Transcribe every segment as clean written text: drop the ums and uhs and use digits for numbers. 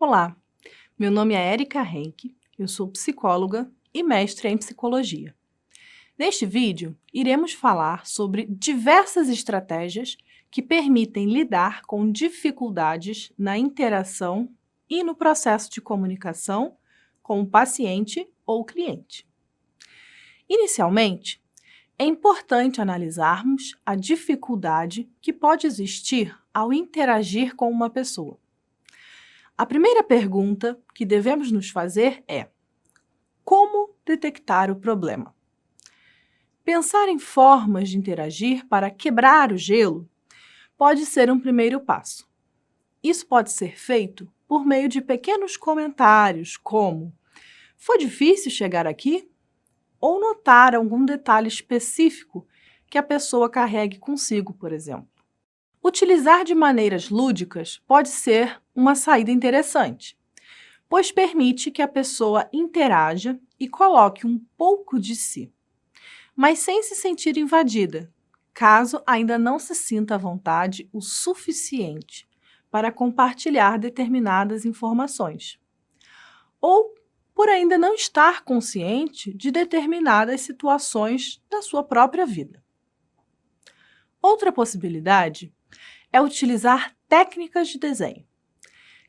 Olá, meu nome é Érica Henke, eu sou psicóloga e mestre em psicologia. Neste vídeo, iremos falar sobre diversas estratégias que permitem lidar com dificuldades na interação e no processo de comunicação com o paciente ou cliente. Inicialmente, é importante analisarmos a dificuldade que pode existir ao interagir com uma pessoa. A primeira pergunta que devemos nos fazer é: como detectar o problema? Pensar em formas de interagir para quebrar o gelo pode ser um primeiro passo. Isso pode ser feito por meio de pequenos comentários, como: foi difícil chegar aqui? Ou notar algum detalhe específico que a pessoa carregue consigo, por exemplo. Utilizar de maneiras lúdicas pode ser uma saída interessante, pois permite que a pessoa interaja e coloque um pouco de si, mas sem se sentir invadida, caso ainda não se sinta à vontade o suficiente para compartilhar determinadas informações, ou por ainda não estar consciente de determinadas situações da sua própria vida. Outra possibilidade é utilizar técnicas de desenho,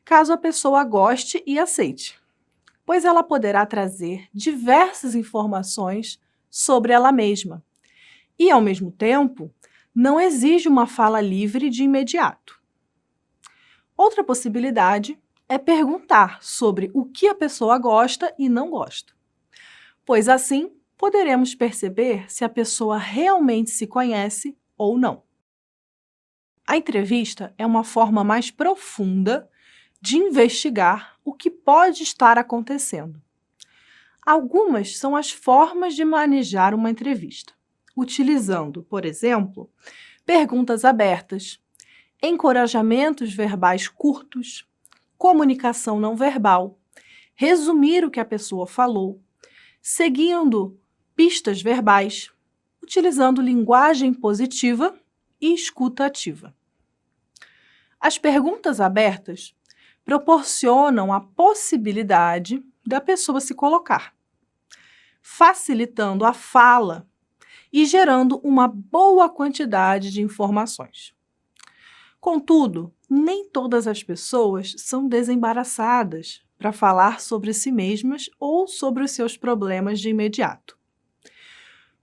caso a pessoa goste e aceite, pois ela poderá trazer diversas informações sobre ela mesma e, ao mesmo tempo, não exige uma fala livre de imediato. Outra possibilidade é perguntar sobre o que a pessoa gosta e não gosta, pois assim poderemos perceber se a pessoa realmente se conhece ou não. A entrevista é uma forma mais profunda de investigar o que pode estar acontecendo. Algumas são as formas de manejar uma entrevista, utilizando, por exemplo, perguntas abertas, encorajamentos verbais curtos, comunicação não verbal, resumir o que a pessoa falou, seguindo pistas verbais, utilizando linguagem positiva e escuta ativa. As perguntas abertas proporcionam a possibilidade da pessoa se colocar, facilitando a fala e gerando uma boa quantidade de informações. Contudo, nem todas as pessoas são desembaraçadas para falar sobre si mesmas ou sobre os seus problemas de imediato.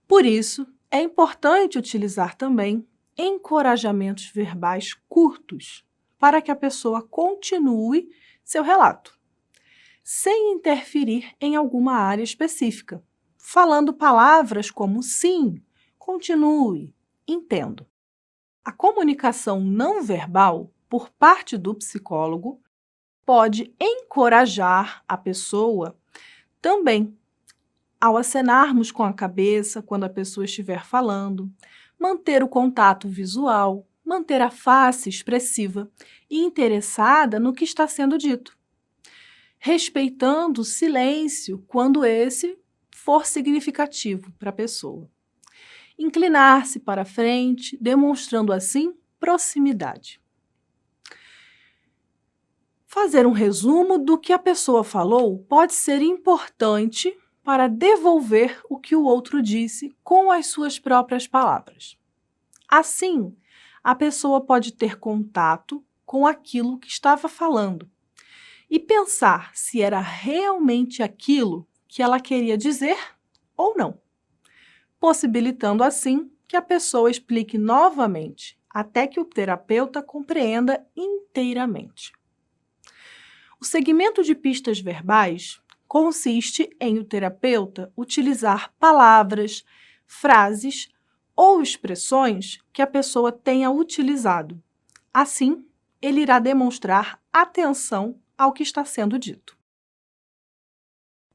Por isso, é importante utilizar também encorajamentos verbais curtos para que a pessoa continue seu relato, sem interferir em alguma área específica, falando palavras como sim, continue, entendo. A comunicação não verbal, por parte do psicólogo, pode encorajar a pessoa também, ao acenarmos com a cabeça quando a pessoa estiver falando, manter o contato visual, manter a face expressiva e interessada no que está sendo dito, respeitando o silêncio quando esse for significativo para a pessoa. Inclinar-se para frente, demonstrando assim proximidade. Fazer um resumo do que a pessoa falou pode ser importante para devolver o que o outro disse com as suas próprias palavras. Assim, a pessoa pode ter contato com aquilo que estava falando e pensar se era realmente aquilo que ela queria dizer ou não, possibilitando assim que a pessoa explique novamente, até que o terapeuta compreenda inteiramente. O segmento de pistas verbais consiste em o terapeuta utilizar palavras, frases ou expressões que a pessoa tenha utilizado. Assim, ele irá demonstrar atenção ao que está sendo dito.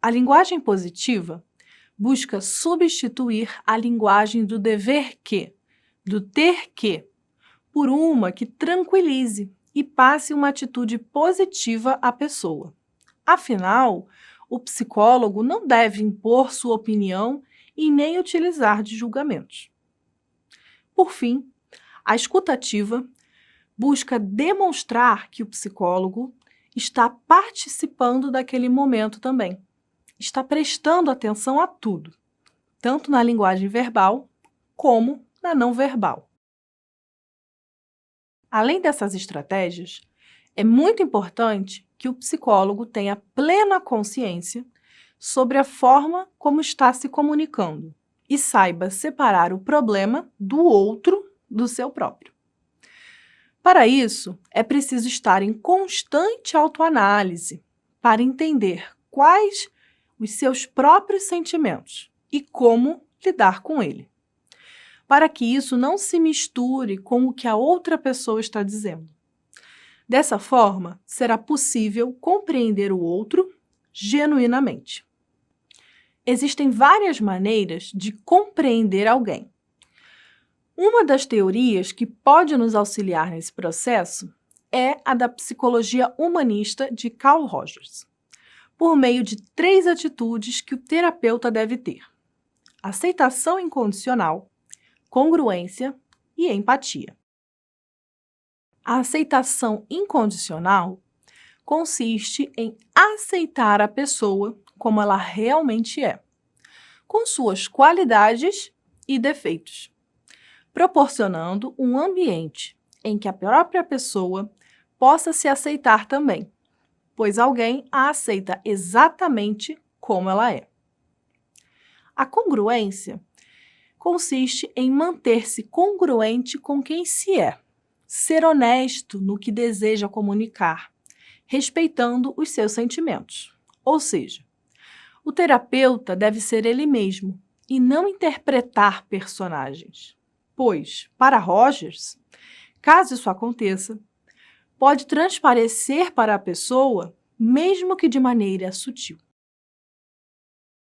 A linguagem positiva busca substituir a linguagem do dever que, do ter que, por uma que tranquilize e passe uma atitude positiva à pessoa. Afinal, o psicólogo não deve impor sua opinião e nem utilizar de julgamentos. Por fim, a escuta ativa busca demonstrar que o psicólogo está participando daquele momento também. Está prestando atenção a tudo, tanto na linguagem verbal como na não verbal. Além dessas estratégias, é muito importante que o psicólogo tenha plena consciência sobre a forma como está se comunicando e saiba separar o problema do outro do seu próprio. Para isso, é preciso estar em constante autoanálise para entender quais os seus próprios sentimentos e como lidar com ele, para que isso não se misture com o que a outra pessoa está dizendo. Dessa forma, será possível compreender o outro genuinamente. Existem várias maneiras de compreender alguém. Uma das teorias que pode nos auxiliar nesse processo é a da psicologia humanista de Carl Rogers, por meio de 3 atitudes que o terapeuta deve ter: aceitação incondicional, congruência e empatia. A aceitação incondicional consiste em aceitar a pessoa como ela realmente é, com suas qualidades e defeitos, proporcionando um ambiente em que a própria pessoa possa se aceitar também, pois alguém a aceita exatamente como ela é. A congruência consiste em manter-se congruente com quem se é, ser honesto no que deseja comunicar, respeitando os seus sentimentos. Ou seja, o terapeuta deve ser ele mesmo e não interpretar personagens. Pois, para Rogers, caso isso aconteça, pode transparecer para a pessoa, mesmo que de maneira sutil.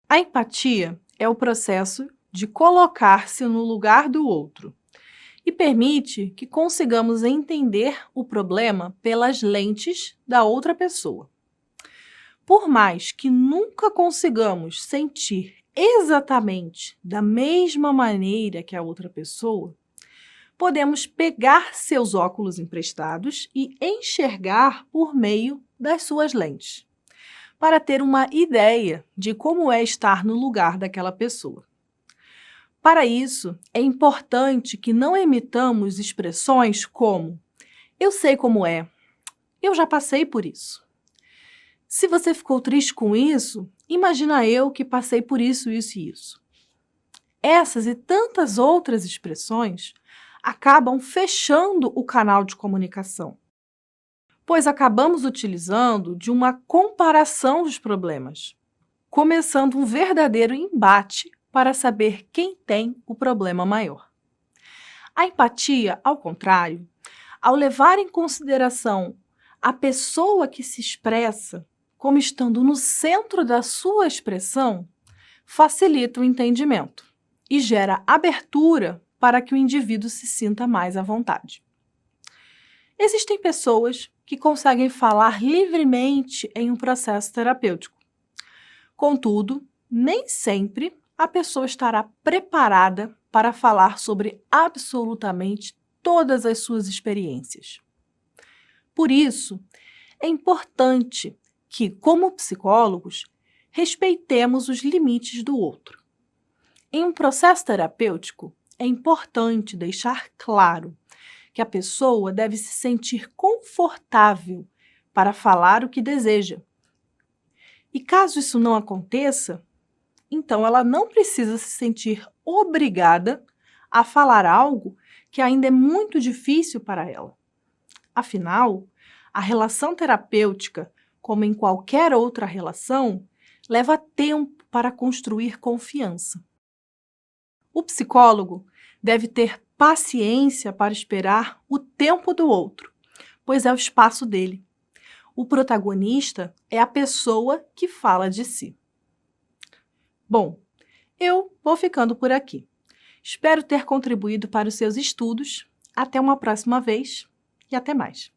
A empatia é o processo de colocar-se no lugar do outro e permite que consigamos entender o problema pelas lentes da outra pessoa. Por mais que nunca consigamos sentir exatamente da mesma maneira que a outra pessoa, podemos pegar seus óculos emprestados e enxergar por meio das suas lentes, para ter uma ideia de como é estar no lugar daquela pessoa. Para isso, é importante que não emitamos expressões como "eu sei como é", "eu já passei por isso". Se você ficou triste com isso, imagina eu que passei por isso, isso e isso. Essas e tantas outras expressões acabam fechando o canal de comunicação, pois acabamos utilizando de uma comparação dos problemas, começando um verdadeiro embate para saber quem tem o problema maior. A empatia, ao contrário, ao levar em consideração a pessoa que se expressa como estando no centro da sua expressão, facilita o entendimento e gera abertura para que o indivíduo se sinta mais à vontade. Existem pessoas que conseguem falar livremente em um processo terapêutico. Contudo, nem sempre a pessoa estará preparada para falar sobre absolutamente todas as suas experiências. Por isso, é importante que, como psicólogos, respeitemos os limites do outro. Em um processo terapêutico, é importante deixar claro que a pessoa deve se sentir confortável para falar o que deseja. E caso isso não aconteça, então ela não precisa se sentir obrigada a falar algo que ainda é muito difícil para ela. Afinal, a relação terapêutica, como em qualquer outra relação, leva tempo para construir confiança. O psicólogo deve ter paciência para esperar o tempo do outro, pois é o espaço dele. O protagonista é a pessoa que fala de si. Bom, eu vou ficando por aqui. Espero ter contribuído para os seus estudos. Até uma próxima vez e até mais.